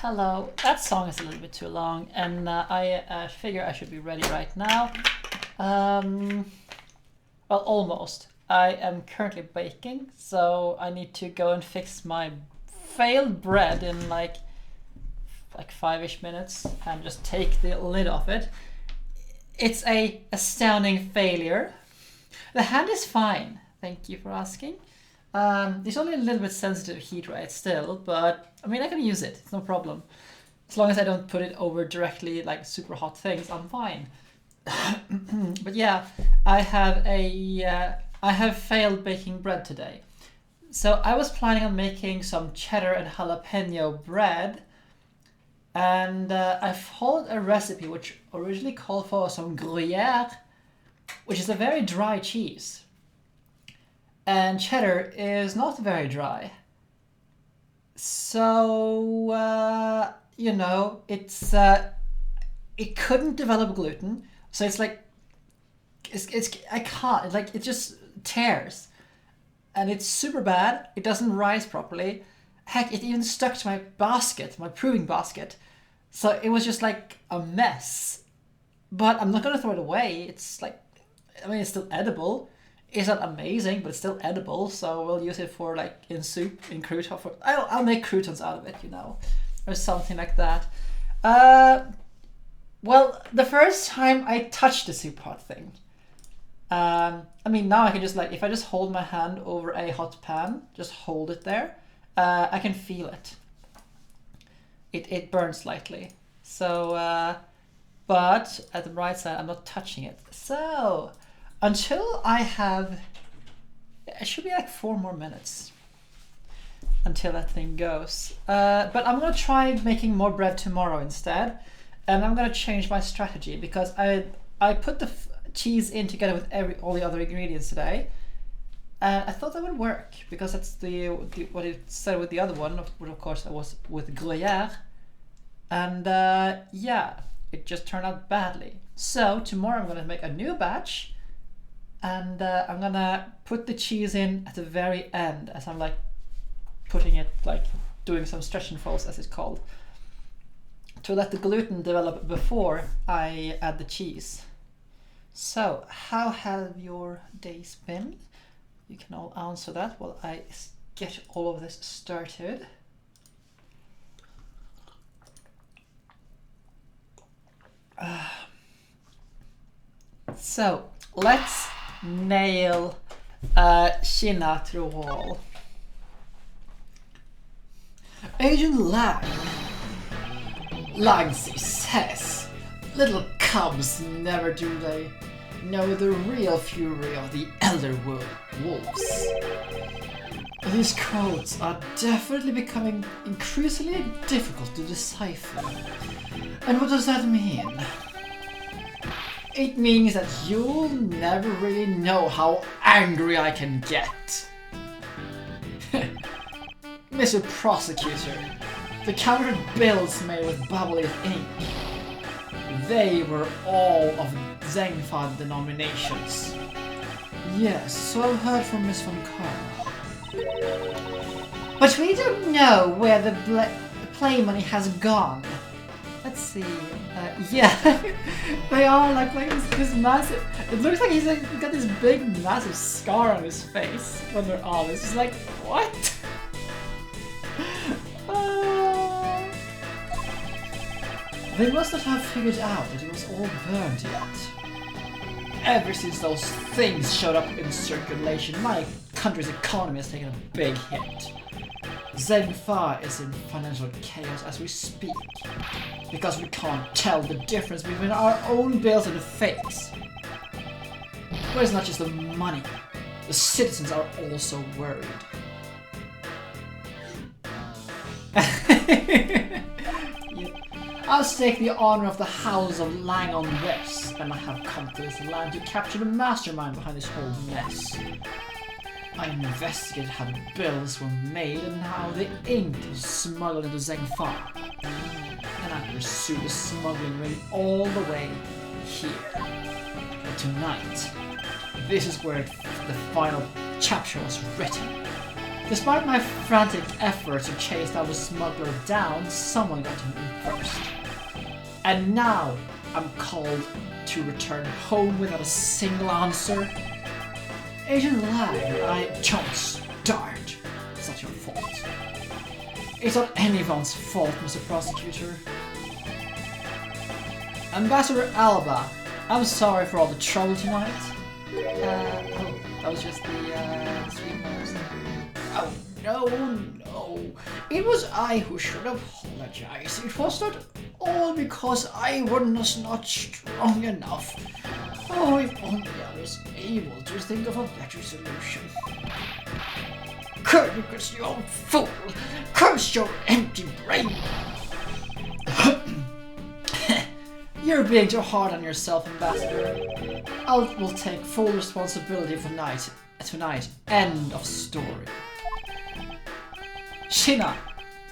hello. That song is a little bit too long, and I figure I should be ready right now. Well, almost. I am currently baking, so I need to go and fix my failed bread in like 5-ish minutes and just take the lid off it. It's a astounding failure. The hand is fine, thank you for asking. There's only a little bit sensitive heat right still, but I mean I can use it, it's no problem. As long as I don't put it over directly like super hot things, I'm fine. But yeah, I have failed baking bread today. So I was planning on making some cheddar and jalapeno bread, and I followed a recipe which originally called for some Gruyere, which is a very dry cheese. And cheddar is not very dry. So, it couldn't develop gluten. So it's like, I can't, like, it just tears. And it's super bad. It doesn't rise properly. Heck, it even stuck to my basket, my proving basket. So it was just like a mess. But I'm not going to throw it away. It's like, I mean, it's still edible. It's not amazing, but it's still edible. So we'll use it for like in soup, in crouton. I'll make croutons out of it, or something like that. Well, the first time I touched the soup pot thing, I mean, now I can just like, if I just hold my hand over a hot pan, just hold it there, I can feel it. It burns slightly. So, but at the right side, I'm not touching it. So, until it should be like 4 more minutes until that thing goes. But I'm gonna try making more bread tomorrow instead. And I'm gonna change my strategy because I put the cheese in together with all the other ingredients today. And I thought that would work because that's what it said with the other one, which of course I was with Gruyere. And yeah, it just turned out badly. So tomorrow I'm gonna make a new batch, and I'm gonna put the cheese in at the very end as I'm like putting it, like doing some stretch and folds as it's called, to let the gluten develop before I add the cheese. So, how have your days been? You can all answer that while I get all of this started. So, let's nail Shinna to the wall. Agent Langsy says, little cubs never do they know the real fury of the elder wolves. These codes are definitely becoming increasingly difficult to decipher. And what does that mean? It means that you'll never really know how angry I can get. Mr. Prosecutor, the counted bills made with bubbly ink, they were all of Zengfad denominations. Yes, so I've heard from Miss Von Carl. But we don't know where the play money has gone. Let's see. Yeah, they are like this massive. It looks like he's got this big, massive scar on his face when they're all. It's just like, what? They must not have figured out that it was all burned yet. Ever since those things showed up in circulation, my country's economy has taken a big hit. Zengfa is in financial chaos as we speak, because we can't tell the difference between our own bills and the fakes. But it's not just the money, the citizens are also worried. I'll stake the honor of the House of Langon West, and I have come to this land to capture the mastermind behind this whole mess. I investigated how the bills were made and how the ink was smuggled into Zengfa. And I pursued the smuggling ring all the way here. But tonight, this is where the final chapter was written. Despite my frantic efforts to chase down the smuggler down, someone got to him first. And now I'm called to return home without a single answer. Agent Lang, I don't start. It's not your fault. It's not anyone's fault, Mr. Prosecutor. Ambassador Alba, I'm sorry for all the trouble tonight. Oh, that was just the streamers. Oh, no. It was I who should apologize. It was not all because I was not strong enough. Oh, if only I was able to think of a better solution. Curse you old fool! Curse your empty brain! You're being too hard on yourself, Ambassador. I will take full responsibility for tonight. End of story. Shina,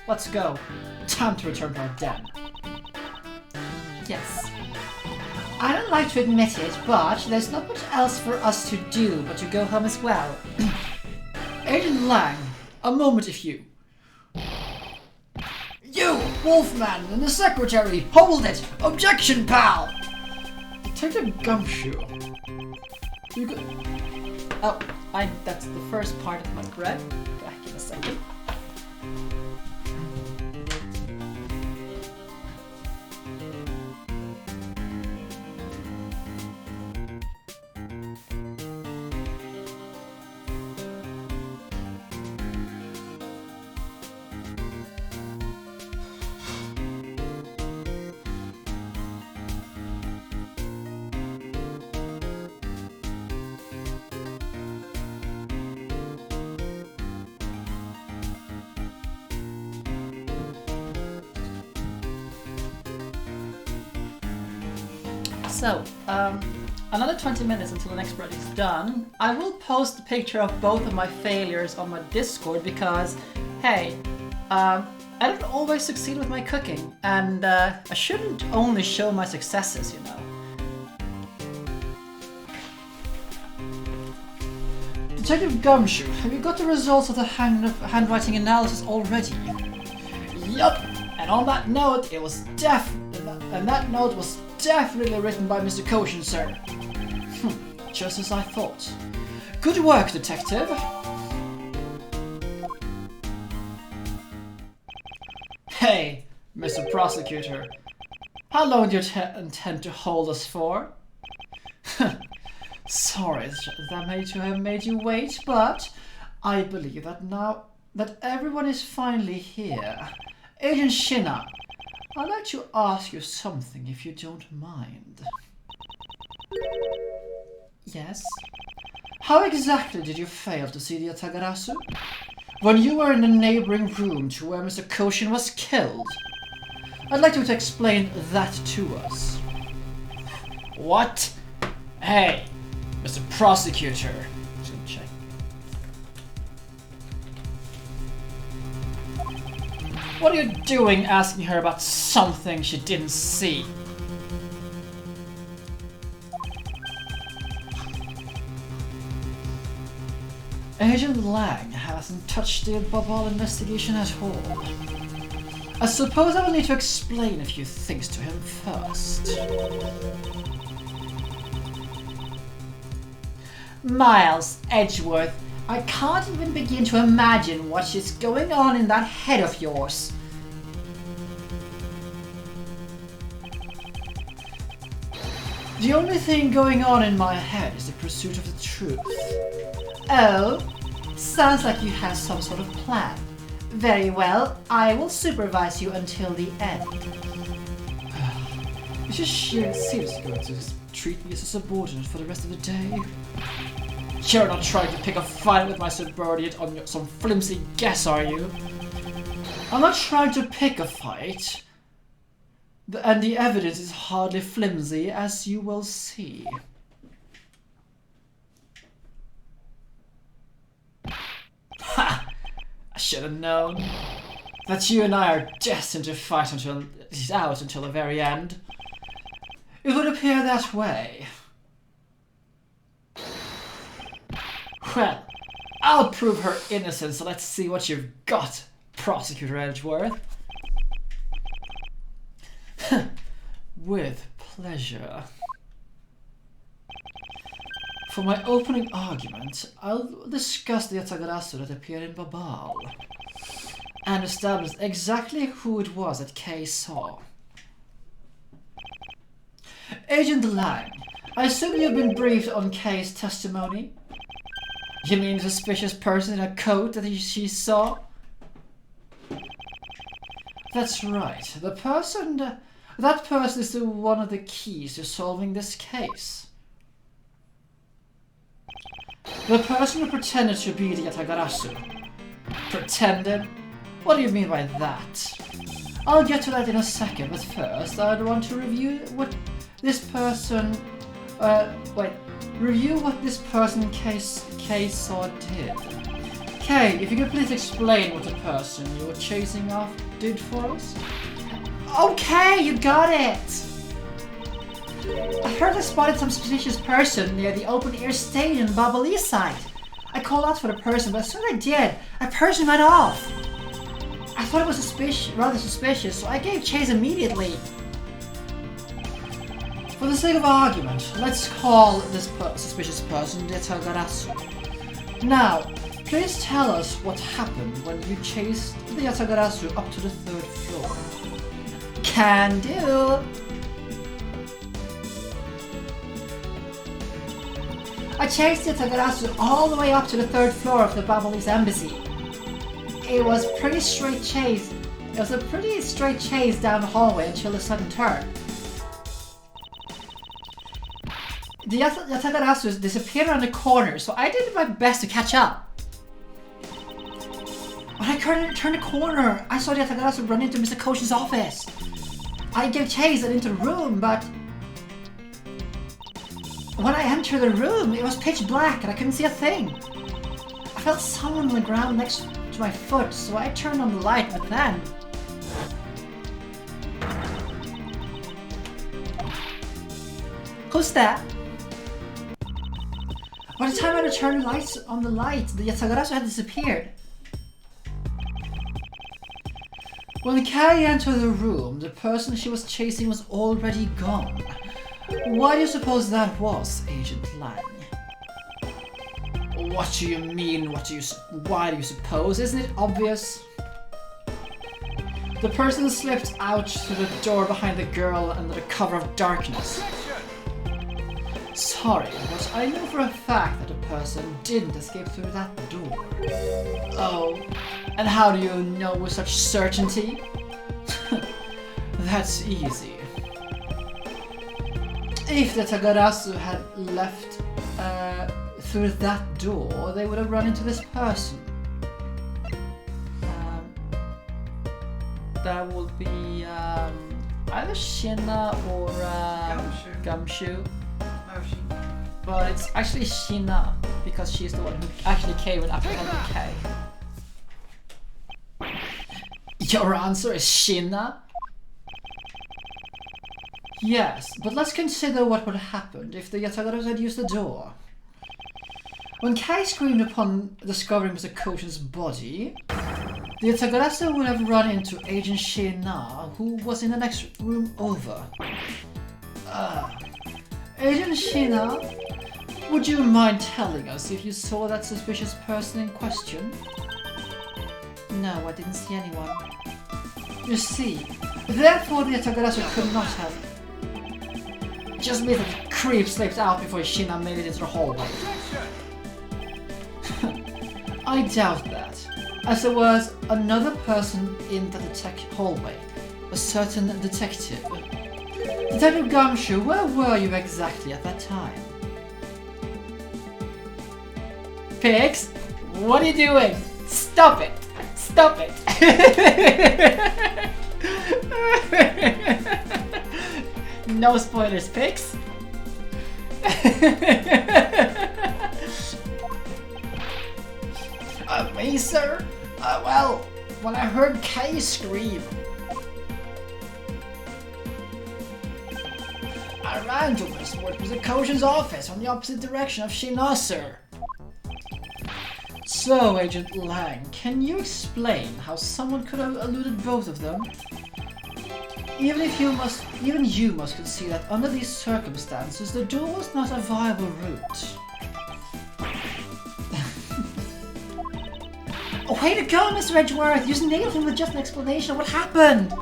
let's go. Time to return to our den. Yes. I don't like to admit it, but there's not much else for us to do but to go home as well. Agent Lang, a moment if you... You, Wolfman, and the Secretary, hold it! Objection, pal! Detective Gumshoe. You go... Oh, that's the first part of my bread. Back in a second. So, another 20 minutes until the next bread is done. I will post a picture of both of my failures on my Discord because, hey, I don't always succeed with my cooking, and I shouldn't only show my successes, you know. Detective Gumshoe, have you got the results of the handwriting analysis already? Yup, and on that note, that note was definitely written by Mr. Koshin, sir. Just as I thought. Good work, detective. Hey, Mr. Prosecutor. How long do you intend to hold us for? Sorry that made you wait, but I believe that now that everyone is finally here. Agent Shina, I'd like to ask you something if you don't mind. Yes? How exactly did you fail to see the Yatagarasu? When you were in the neighboring room to where Mr. Koshin was killed? I'd like you to explain that to us. What? Hey, Mr. Prosecutor. Just gonna check. What are you doing asking her about something she didn't see? Agent Lang hasn't touched the Bobble investigation at all. I suppose I will need to explain a few things to him first. Miles, Edgeworth, I can't even begin to imagine what is going on in that head of yours. The only thing going on in my head is the pursuit of the truth. Oh, sounds like you have some sort of plan. Very well, I will supervise you until the end. It's just sheer seriously going to treat me as a subordinate for the rest of the day. You're not trying to pick a fight with my subordinate on some flimsy guess, are you? I'm not trying to pick a fight. And the evidence is hardly flimsy, as you will see. Ha! I should have known that you and I are destined to fight until the very end. It would appear that way. Well, I'll prove her innocence, so let's see what you've got, Prosecutor Edgeworth. With pleasure. For my opening argument, I'll discuss the Yatagarasu that appeared in Babal and establish exactly who it was that Kay saw. Agent Lang, I assume you've been briefed on Kay's testimony? You mean the suspicious person in a coat that she saw? That's right. That person is one of the keys to solving this case. The person who pretended to be the Yatagarasu. Pretended? What do you mean by that? I'll get to that in a second, but first I'd want to review what this person... Review what this person Kay saw did. Kay, if you could please explain what the person you were chasing off did for us? Okay, you got it! I heard I spotted some suspicious person near the open-air stage in Babali side. I called out for the person, but as soon as I did, that person went off. I thought it was rather suspicious, so I gave chase immediately. For the sake of argument, let's call this suspicious person Yatagarasu. Now, please tell us what happened when you chased the Yatagarasu up to the 3rd floor. Can do! I chased the Yatagarasu all the way up to the 3rd floor of the Babalese embassy. It was a pretty straight chase down the hallway until the sudden turn. The Yatagarasu disappeared around the corner, so I did my best to catch up. When I turned the corner, I saw the Yatagarasu run into Mr. Koshin's office. I gave chase and into the room, but when I entered the room, it was pitch black and I couldn't see a thing. I felt someone on the ground next to my foot, so I turned on the light, but then... Who's that? By the time I turned the lights on the Yatagarasu had disappeared. When Kay entered the room, the person she was chasing was already gone. Why do you suppose that was, Agent Lang? What do you mean, why do you suppose? Isn't it obvious? The person slipped out through the door behind the girl under the cover of darkness. Sorry, but I know for a fact that the person didn't escape through that door. Oh, and how do you know with such certainty? That's easy. If the Yatagarasu had left through that door, they would have run into this person. That would be either Shina or Gumshoe. But it's actually Shina, because she's the one who actually came and apprehended Kay. Your answer is Shina? Yes, but let's consider what would have happened if the Yatagarasu had used the door. When Kay screamed upon discovering Mr. Koshin's body, the Yatagarasu would have run into Agent Shina, who was in the next room over. Agent Shina, would you mind telling us if you saw that suspicious person in question? No, I didn't see anyone. You see, therefore the Yatagarasu could not have. Just means that the creep slipped out before Shina made it into the hallway. I doubt that, as there was another person in the hallway, a certain detective. Detective Gumshoe, where were you exactly at that time? Pigs, what are you doing? Stop it! Stop it! No spoilers, Pigs. Me, sir? Well, when I heard Kay scream, I ran towards Mr. Koshin's office on the opposite direction of Shina, sir. So, Agent Lang, can you explain how someone could have eluded both of them? Even you must concede that under these circumstances, the door was not a viable route. Oh, way to go, Mr. Edgeworth! You nailed him with just an explanation of what happened!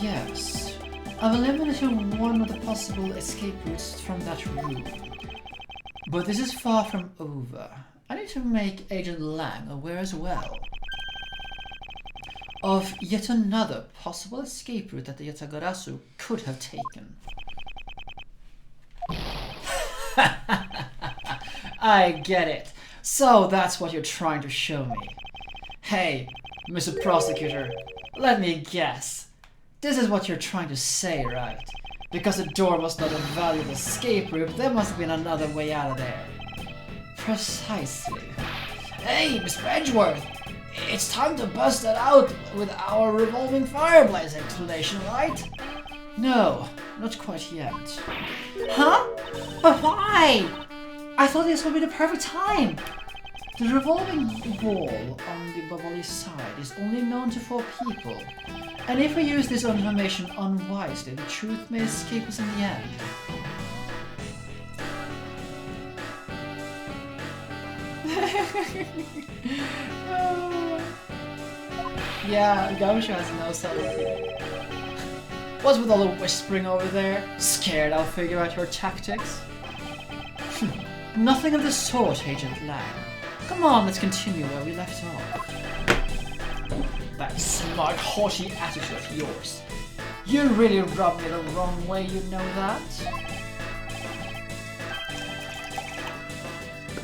Yes, I've eliminated one of the possible escape routes from that room. But this is far from over. I need to make Agent Lang aware as well of yet another possible escape route that the Yatagarasu could have taken. I get it. So that's what you're trying to show me. Hey, Mr. Prosecutor, let me guess. This is what you're trying to say, right? Because the door was not a valuable escape route, there must have been another way out of there. Precisely. Hey, Mr. Edgeworth! It's time to bust that out with our revolving fireplace explanation, right? No, not quite yet. Huh? But why? I thought this would be the perfect time. The revolving ball on the bubbly side is only known to 4 people. And if we use this information unwisely, the truth may escape us in the end. Yeah, Gumshoe has no self-care. What's with all the whispering over there? Scared I'll figure out your tactics? Nothing of the sort, Agent Lang. Come on, let's continue where we left off. That smart, haughty attitude of yours. You really rubbed me the wrong way, you know that?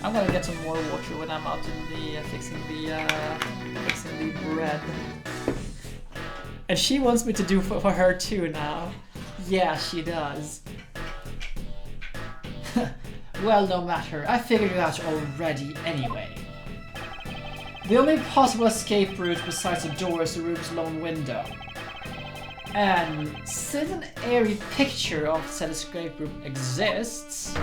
I'm gonna get some more water when I'm out in the fixing the bread. And she wants me to do for her too now. Yeah, she does. Well, no matter. I figured it out already anyway. The only possible escape route besides the door is the room's lone window. And since an airy picture of said escape room exists,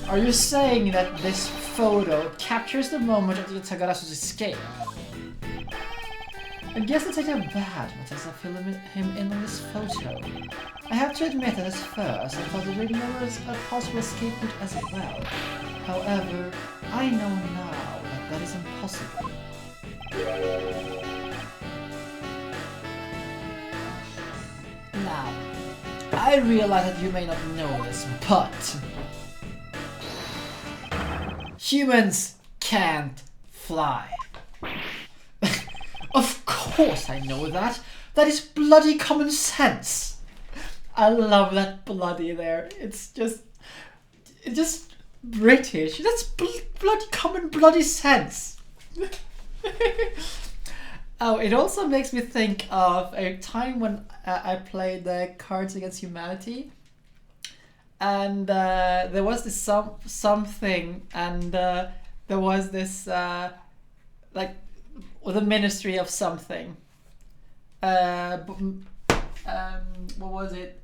are you saying that this photo captures the moment of the Yatagarasu's escape? I guess it's like a bad but as I film him in on this photo. I have to admit that at first I thought the video was a possible escape route as well. However, I know now that that is impossible. Now, I realize that you may not know this, but humans can't fly. Of course I know that. That is bloody common sense. I love that bloody there. It's just British. That's bloody common bloody sense. Oh, it also makes me think of a time when I played the Cards Against Humanity, and there was this something, and there was this like the Ministry of something. What was it?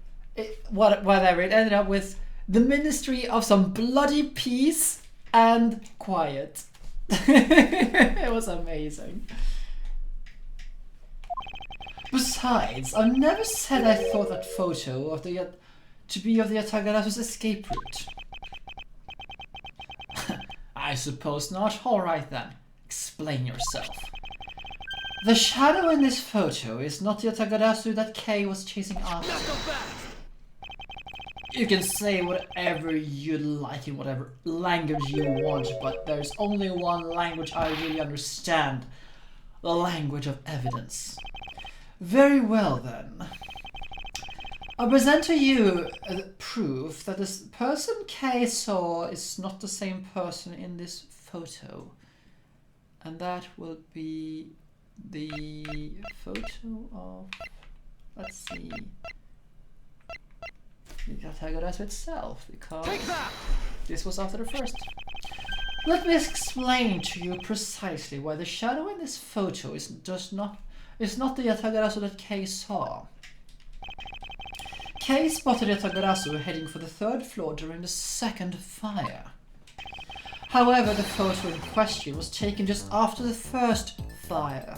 Whatever. It ended up with the Ministry of some bloody peace and quiet. It was amazing. Besides, I've never said I thought that photo of to be of the Yatagarasu's escape route. I suppose not. Alright then. Explain yourself. The shadow in this photo is not the Yatagarasu that Kei was chasing after. You can say whatever you like in whatever language you want, but there's only one language I really understand. The language of evidence. Very well then. I'll present to you proof that this person Kei saw is not the same person in this photo. And that will be the photo of, let's see, the Yatagarasu itself, because this was after the first. Let me explain to you precisely why the shadow in this photo is not the Yatagarasu that Kei saw. Kei spotted Yatagarasu heading for the 3rd floor during the 2nd fire. However, the photo in question was taken just after the first fire.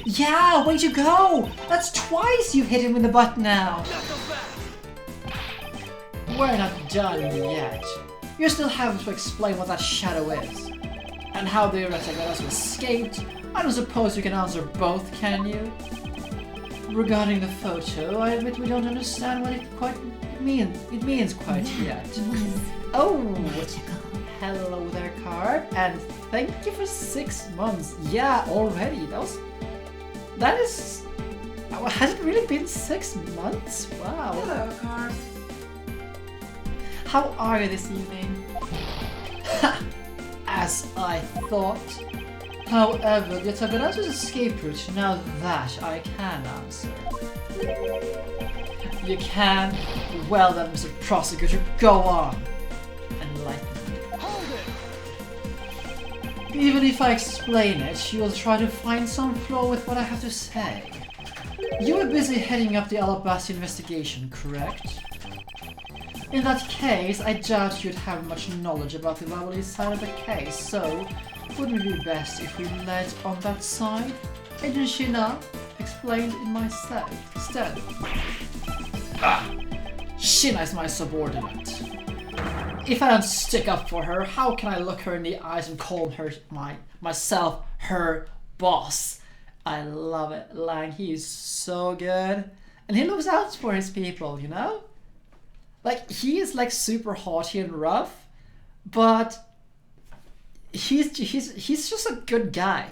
Yeah, way to go! That's twice you've hit him with the butt now! We're not done yet. You still have to explain what that shadow is. And how the Yatagarasu escaped. I don't suppose you can answer both, can you? Regarding the photo, I admit we don't understand what it means quite yet. Oh, hello there, card, and thank you for 6 months. Yeah, already. That is. Has it really been 6 months? Wow. Hello, card. How are you this evening? As I thought. However, the Yatagarasu's escape route, now that I can answer. You can? Well then, Mr. Prosecutor, go on. Enlighten me. Hold it! Even if I explain it, you'll try to find some flaw with what I have to say. You were busy heading up the Ablaze investigation, correct? In that case, I doubt you'd have much knowledge about the Ablaze side of the case, so wouldn't it be best if we led on that side? Agent Shina explained in my stead. Shina is my subordinate. If I don't stick up for her, how can I look her in the eyes and call her myself her boss? I love it. Lang, he is so good. And he looks out for his people, you know? Like, he is like super haughty and rough, but he's just a good guy.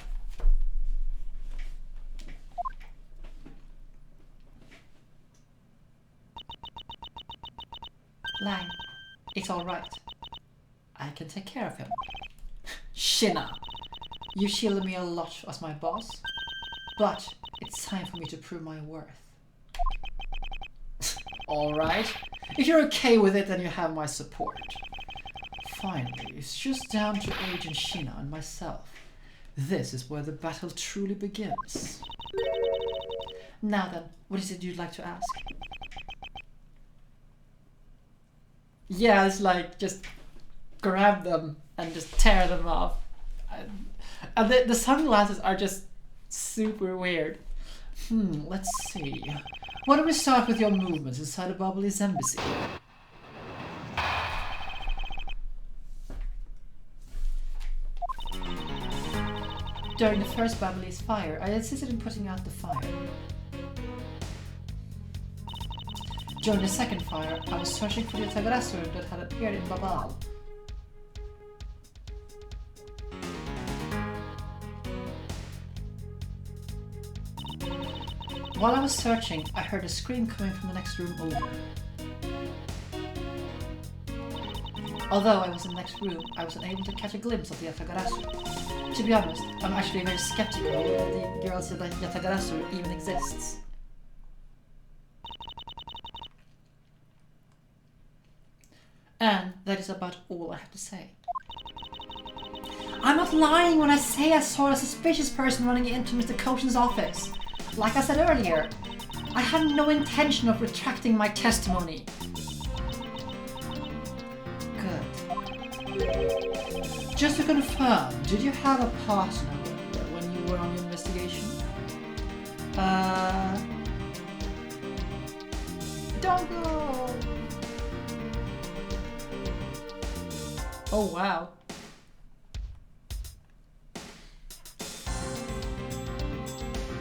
Lang, it's alright. I can take care of him. Shina, you shielded me a lot as my boss, but it's time for me to prove my worth. Alright, if you're okay with it, then you have my support. Finally, it's just down to Agent Shina and myself. This is where the battle truly begins. Now then, what is it you'd like to ask? Yeah, it's like, just grab them and just tear them off. And the sunglasses are just super weird. Let's see. Why don't we start with your movements inside of Ablaze embassy? During the first Ablaze fire, I insisted in putting out the fire. During the second fire, I was searching for the Yatagarasu that had appeared in Babal. While I was searching, I heard a scream coming from the next room over. Although I was in the next room, I was unable to catch a glimpse of the Yatagarasu. To be honest, I'm actually very skeptical that the girls that Yatagarasu even exists. And that is about all I have to say. I'm not lying when I say I saw a suspicious person running into Mr. Koshin's office. Like I said earlier, I had no intention of retracting my testimony. Good. Just to confirm, did you have a partner when you were on your investigation? Don't go! Oh wow.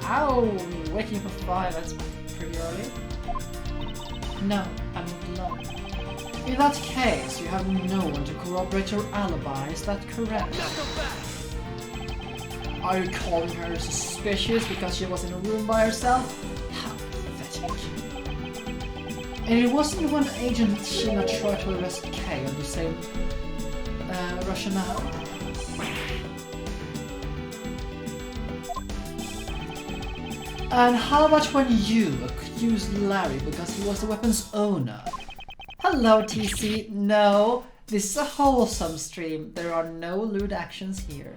Ow! Waking up at 5, that's pretty early. No, I moved alone. In that case, you have no one to corroborate your alibi, is that correct? Are you calling her suspicious because she was in a room by herself? How pathetic. And it wasn't when Agent Shina tried to arrest Kay on the same rationale? And how about when you accused Larry because he was the weapon's owner? Hello, TC. No, this is a wholesome stream. There are no lewd actions here.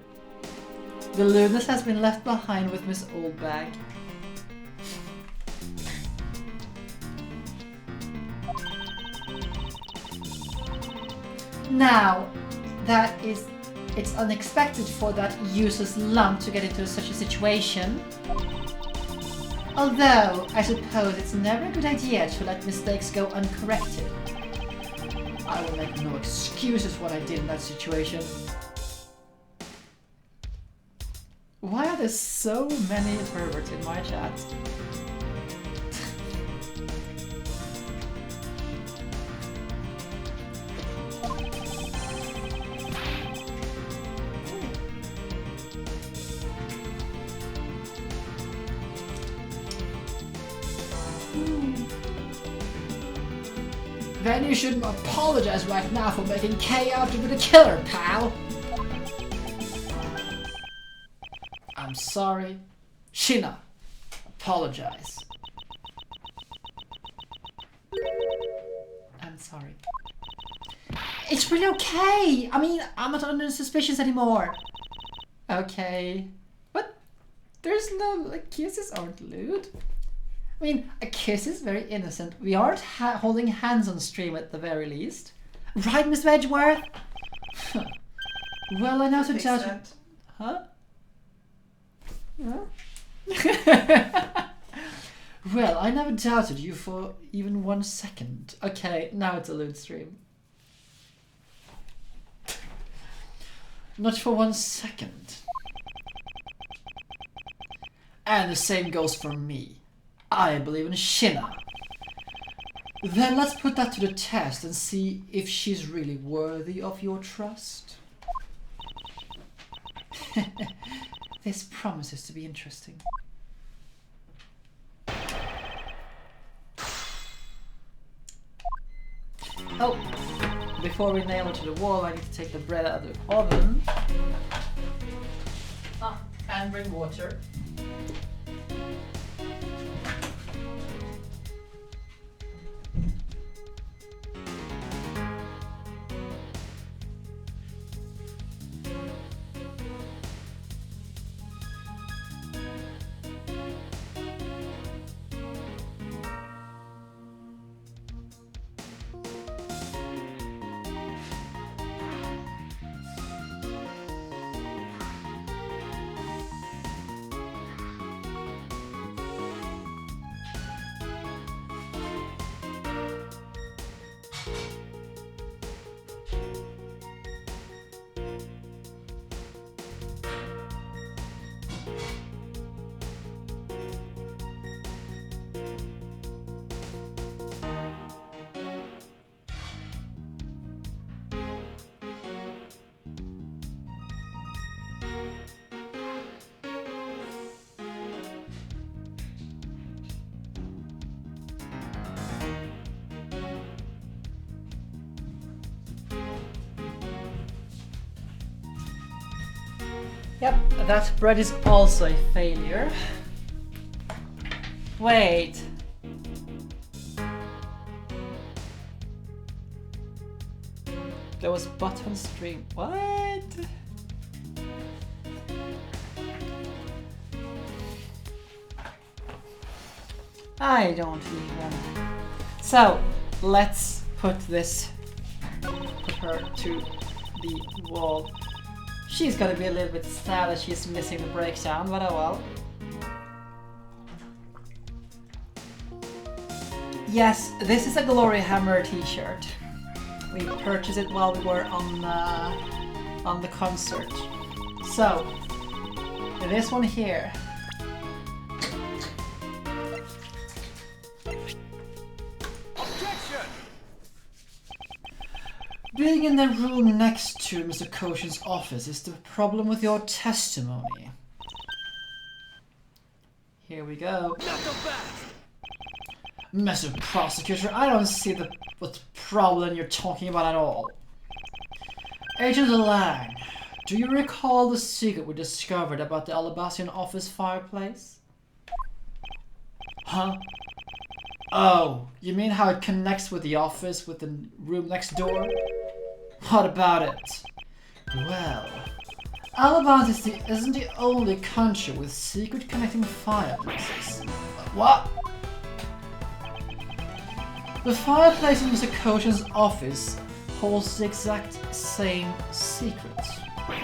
The lewdness has been left behind with Miss Oldbag. Now, it's unexpected for that useless lump to get into such a situation. Although, I suppose it's never a good idea to let mistakes go uncorrected. I will make no excuses for what I did in that situation. Why are there so many perverts in my chat? Then you shouldn't apologize right now for making Kay out to be the killer, pal. I'm sorry. Shina, apologize. I'm sorry. It's really okay. I mean, I'm not under suspicion anymore. Okay. But there's no, like, kisses aren't lewd. I mean, a kiss is very innocent. We aren't holding hands on stream at the very least. Right, Miss Edgeworth? Well, I know to doubt it. Huh? Yeah? Well, I never doubted you for even 1 second. Okay, now it's a lewd stream. Not for 1 second. And the same goes for me. I believe in Shina. Then let's put that to the test and see if she's really worthy of your trust. This promises to be interesting. Oh, before we nail it to the wall, I need to take the bread out of the oven. And bring water. Yep, that bread is also a failure. Wait. There was button stream. What? I don't even. So, let's put her to the wall. She's gonna be a little bit sad that she's missing the breakdown, but oh well. Yes, this is a Glory Hammer t-shirt. We purchased it while we were on the concert. So, this one here. Objection! Being in the room next to Mr. Koshin's office is the problem with your testimony. Here we go. Mr. Prosecutor, I don't see what problem you're talking about at all. Agent Lang, do you recall the secret we discovered about the Alabastian office fireplace? Huh? Oh, you mean how it connects with the office with the room next door? What about it? Well, Alabama isn't the only country with secret connecting fireplaces. What? The fireplace in Mr. Koshin's office holds the exact same secret.